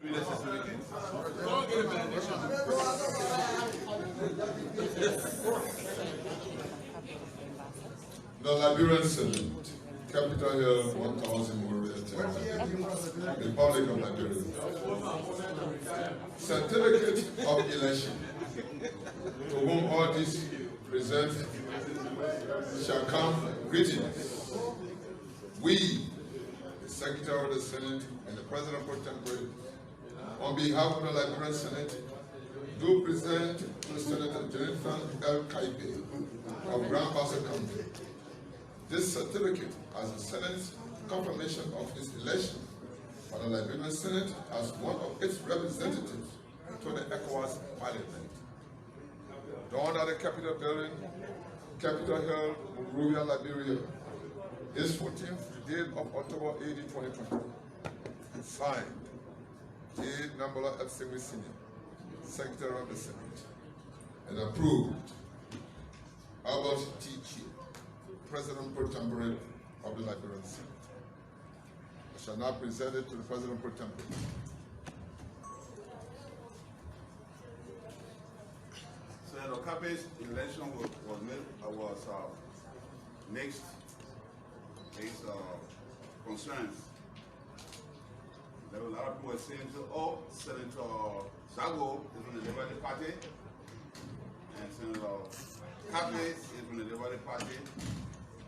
The Liberian Senate, Capitol Hill, 1000 Moria, Republic of Liberia. Certificate of election, to whom all these present shall come greetings. We, the Secretary of the Senate and the President pro tempore, on behalf of the Liberian Senate, do present to Senator Jonathan L. Kaibe of Grand Bassa County this certificate as the Senate's confirmation of his election by the Liberian Senate as one of its representatives to the ECOWAS Parliament. Dawned at the Capitol building, Capitol Hill, Monrovia, Liberia, is 14th day of October 18, 2020. And signed, J. Nambola F. Singh Sr., Secretary of the Senate, and approved, Albert T. Chi, President pro tempore of the Liberian Senate. I shall now present it to the President pro tempore. Senator Kabe's election was mixed concerns. There were a lot of people saying, oh, Senator Zago is from the Liberia Party, and Senator Kabe is from the Liberia Party,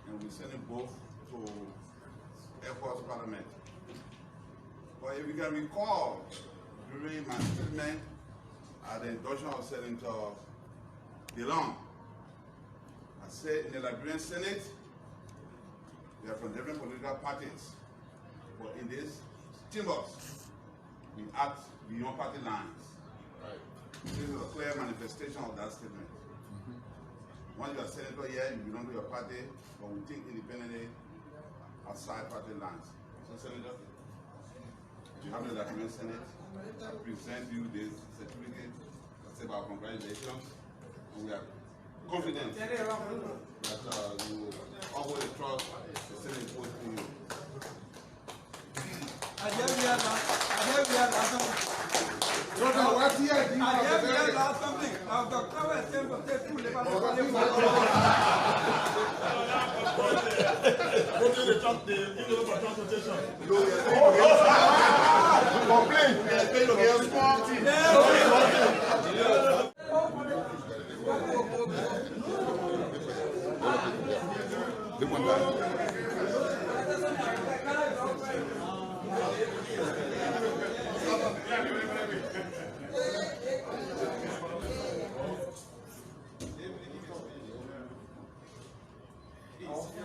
and we sent them both to Air Force Parliament. But if you can recall, during my statement at the induction of Senator Delon, I said in the Liberian Senate, we are from different political parties, but in this chambers, we act beyond party lines. Right. This is a clear manifestation of that statement. Once you are senator here, you belong to your party, but we think independently outside party lines. So, Senator, you have the Liberian Senate. I present you this certificate. I say about congratulations, and we are confident that you always trust the Senate vote in you.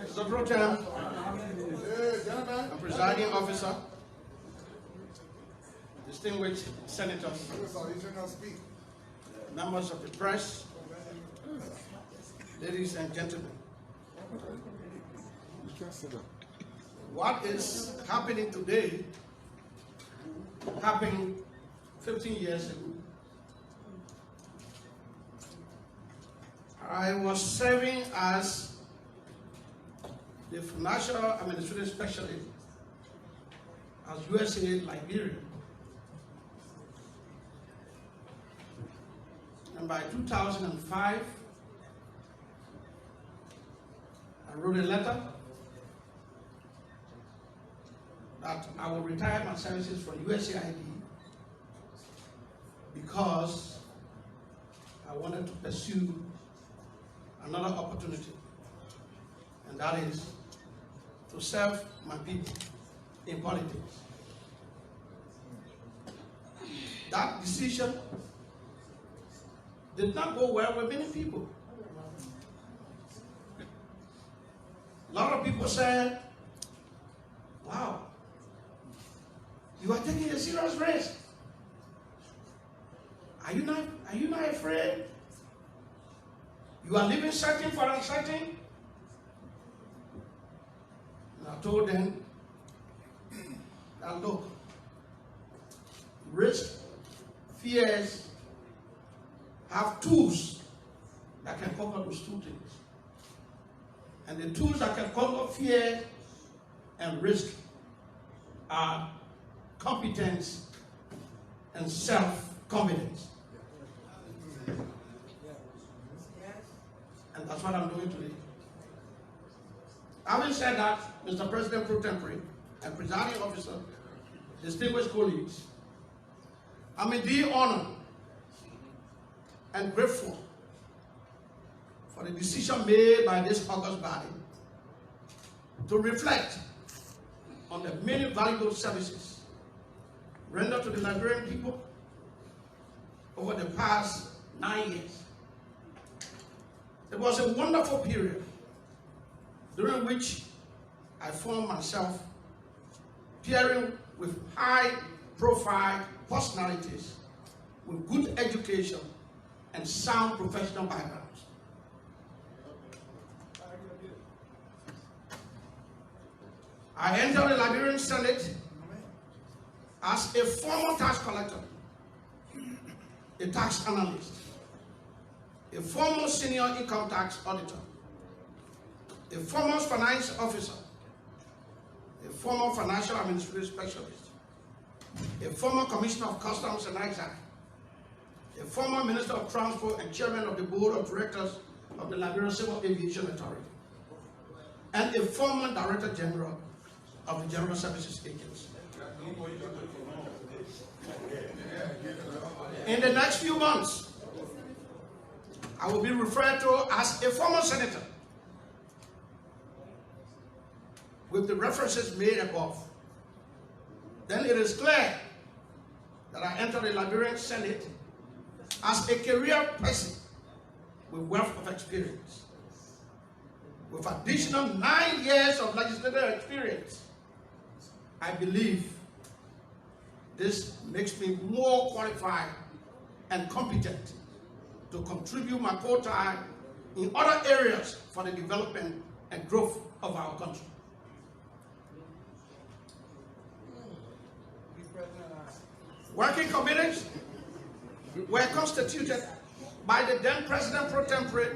Mr. Pro Tem, the presiding officer, distinguished senators, members of the press, ladies and gentlemen, what is happening today happened 15 years ago. I was serving as the financial administrative specialist as USA Liberia. And by 2005, I wrote a letter that I will retire my services from USAID because I wanted to pursue another opportunity, and that is to serve my people in politics. That decision did not go well with many people. A lot of people said, wow, you are taking a serious risk. Are you not afraid? You are living searching for uncertain? And I told them that look, risk, fears have tools that can conquer those two things. And the tools that can conquer fear and risk are competence and self-confidence. And that's what I'm doing today. Having said that, Mr. President Pro Tempore and Presiding Officer, distinguished colleagues, I'm indeed honored and grateful for the decision made by this august body to reflect on the many valuable services rendered to the Liberian people over the past 9 years. It was a wonderful period during which I found myself peering with high-profile personalities with good education and sound professional backgrounds. I entered the Liberian Senate as a former tax collector, a tax analyst, a former senior income tax auditor, a former finance officer, a former financial administrative specialist, a former commissioner of customs and excise, a former minister of transport and chairman of the board of directors of the Liberia Civil Aviation Authority, and a former director general of the General Services Agency. In the next few months, I will be referred to as a former senator, with the references made above. Then it is clear that I entered the Liberian Senate as a career person with wealth of experience, with additional 9 years of legislative experience. I believe this makes me more qualified and competent to contribute my quota in other areas for the development and growth of our country. Working committees were constituted by the then President Pro Tempore,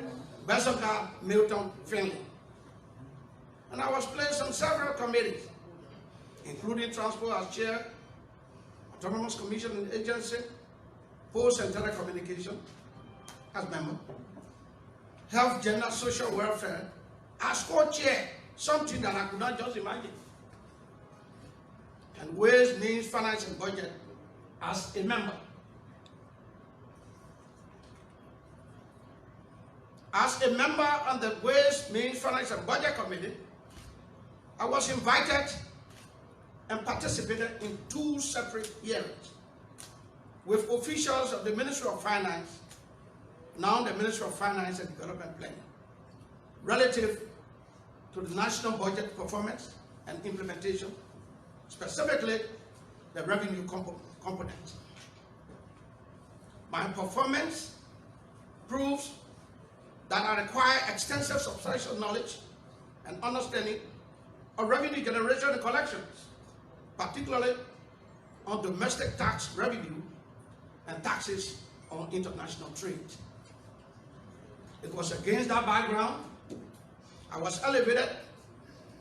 Alphonso Gaye, and I was placed on several committees, including Transport as Chair, Autonomous Commission and Agency, Post and Telecommunication as member, Health, Gender, Social Welfare as co-chair, something that I could not just imagine, and Ways, Means, Finance and Budget as a member. As a member on the Ways, Means, Finance and Budget Committee, I was invited and participated in 2 separate hearings with officials of the Ministry of Finance, now the Ministry of Finance and Development Planning, relative to the national budget performance and implementation, specifically the revenue component. My performance proves that I require extensive substantial knowledge and understanding of revenue generation and collections, particularly on domestic tax revenue and taxes on international trade. It was against that background I was elevated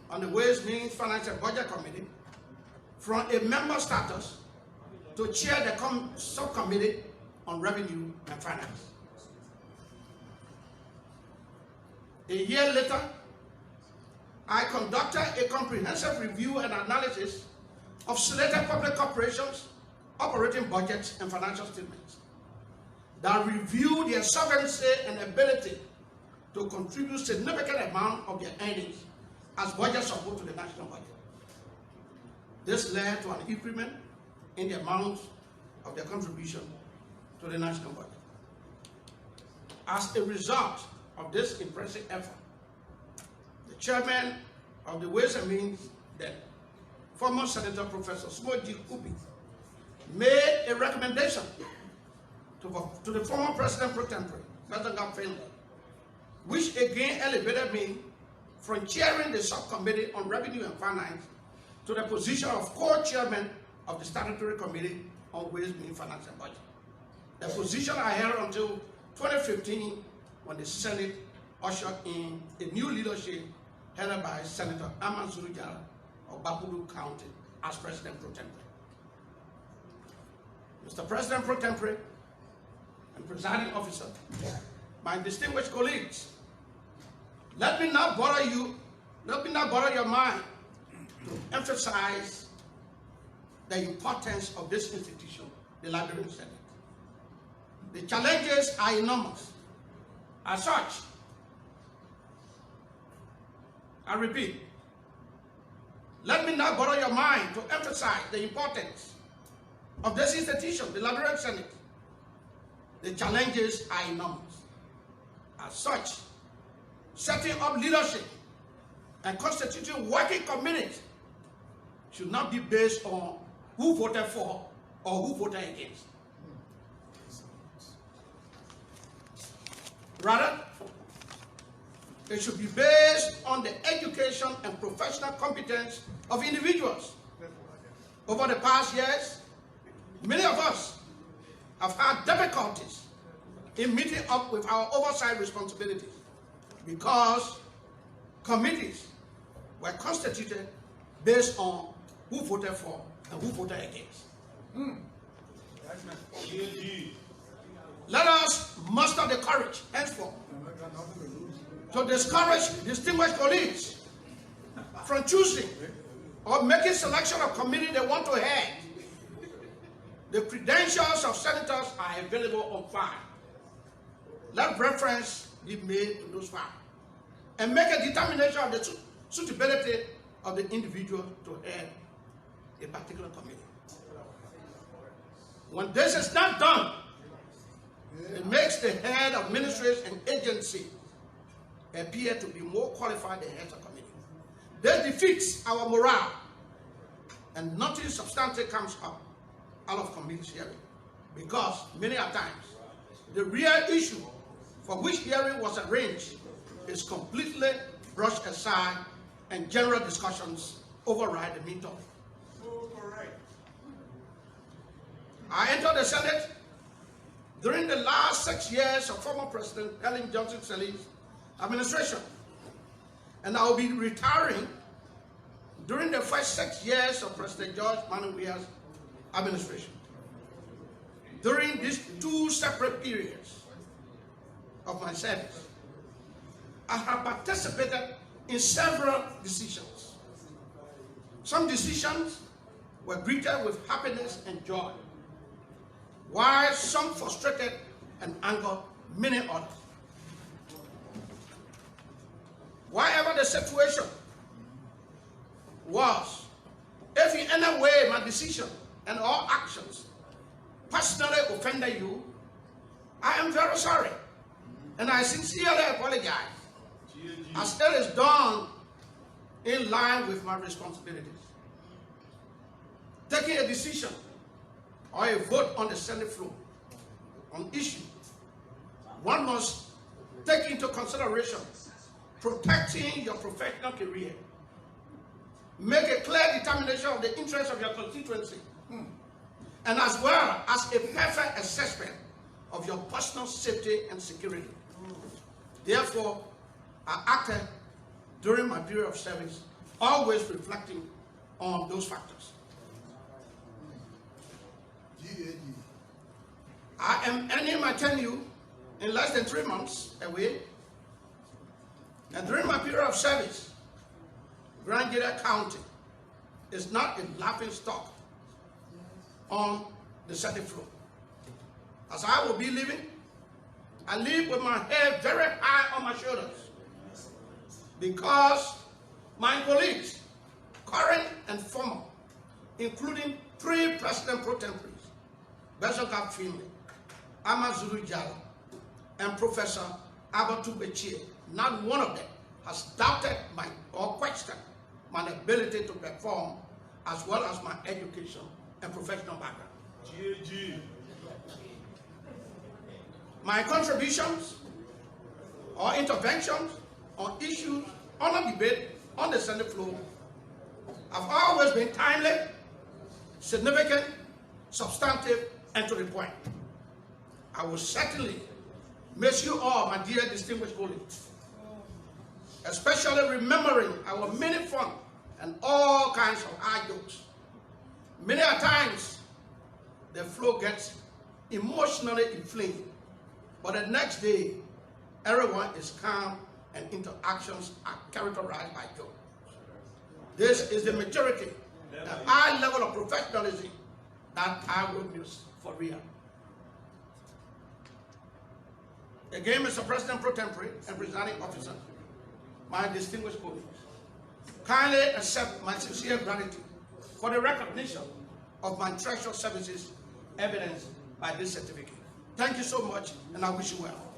on the Ways, Means, Finance and Budget Committee from a member status to chair the subcommittee on revenue and finance. A year later, I conducted a comprehensive review and analysis of selected public corporations, operating budgets and financial statements that review their solvency and ability to contribute significant amount of their earnings as budget support to the national budget. This led to an increment in the amount of their contribution to the national budget. As a result of this impressive effort, the chairman of the Ways and Means, then former Senator Professor Smoji Kubi, made a recommendation to the former President Pro Tempore, Alphonso Gaye, which again elevated me from chairing the subcommittee on revenue and finance to the position of co-chairman of the statutory committee on Ways, Means, Finance and Budget, the position I held until 2015 when the Senate ushered in a new leadership headed by Senator Alphonso Gaye of Bapuru County as President Pro Tempore. Mr. President Pro Tempore and Presiding Officer, my distinguished colleagues, let me not bother your mind to emphasize the importance of this institution, the Liberian Senate. The challenges are enormous. As such, I repeat, let me not bother your mind to emphasize the importance of this institution, the Liberian Senate. The challenges are enormous. As such, setting up leadership and constituting working committees should not be based on who voted for or who voted against. Rather, it should be based on the education and professional competence of individuals. Over the past years, many of us have had difficulties in meeting up with our oversight responsibilities because committees were constituted based on who voted for and who voted against. Let us muster the courage henceforth to discourage distinguished colleagues from choosing or making selection of committee they want to head. The credentials of senators are available on file. Let reference be made to those files and make a determination of the suitability of the individual to head a particular committee. When this is not done, it makes the head of ministries and agency appear to be more qualified than heads of committee. This defeats our morale, and nothing substantive comes up out of committee hearing, because many a times the real issue for which hearing was arranged is completely brushed aside, and general discussions override the main topic. I entered the Senate during the last 6 years of former President Ellen Johnson Sirleaf's administration, and I will be retiring during the first 6 years of President George Manneh Weah's administration. During these 2 separate periods of my service, I have participated in several decisions. Some decisions were greeted with happiness and joy, while some frustrated and angered many others. Whatever the situation was, if in any way my decision and all actions personally offended you, I am very sorry, and I sincerely apologize, as it is done in line with my responsibilities. Taking a decision or a vote on the Senate floor on issue, one must take into consideration protecting your professional career, make a clear determination of the interests of your constituency, and as well as a perfect assessment of your personal safety and security. Therefore, I acted during my period of service, always reflecting on those factors. I am ending my tenure in less than 3 months away, and during my period of service, Gedeh County is not a laughing stock on the Senate floor. As I will be leaving, I leave with my head very high on my shoulders, because my colleagues, current and former, including 3 President Pro Tempores, Besogap Finley, Amazulu Jala, and Professor Abatu Bechie, not one of them has doubted or questioned my ability to perform, as well as my education and professional background. My contributions or interventions on issues under debate on the Senate floor have always been timely, significant, substantive, and to the point. I will certainly miss you all, my dear distinguished colleagues, especially remembering our many fun and all kinds of hard jokes. Many a times, the flow gets emotionally inflamed. But the next day, everyone is calm and interactions are characterized by joy. This is the maturity, the high level of professionalism that I witness for real. Again, Mr. President Pro Tempore and Presiding Officer, my distinguished colleagues, kindly accept my sincere gratitude for the recognition of my treasured services evidenced by this certificate. Thank you so much, and I wish you well.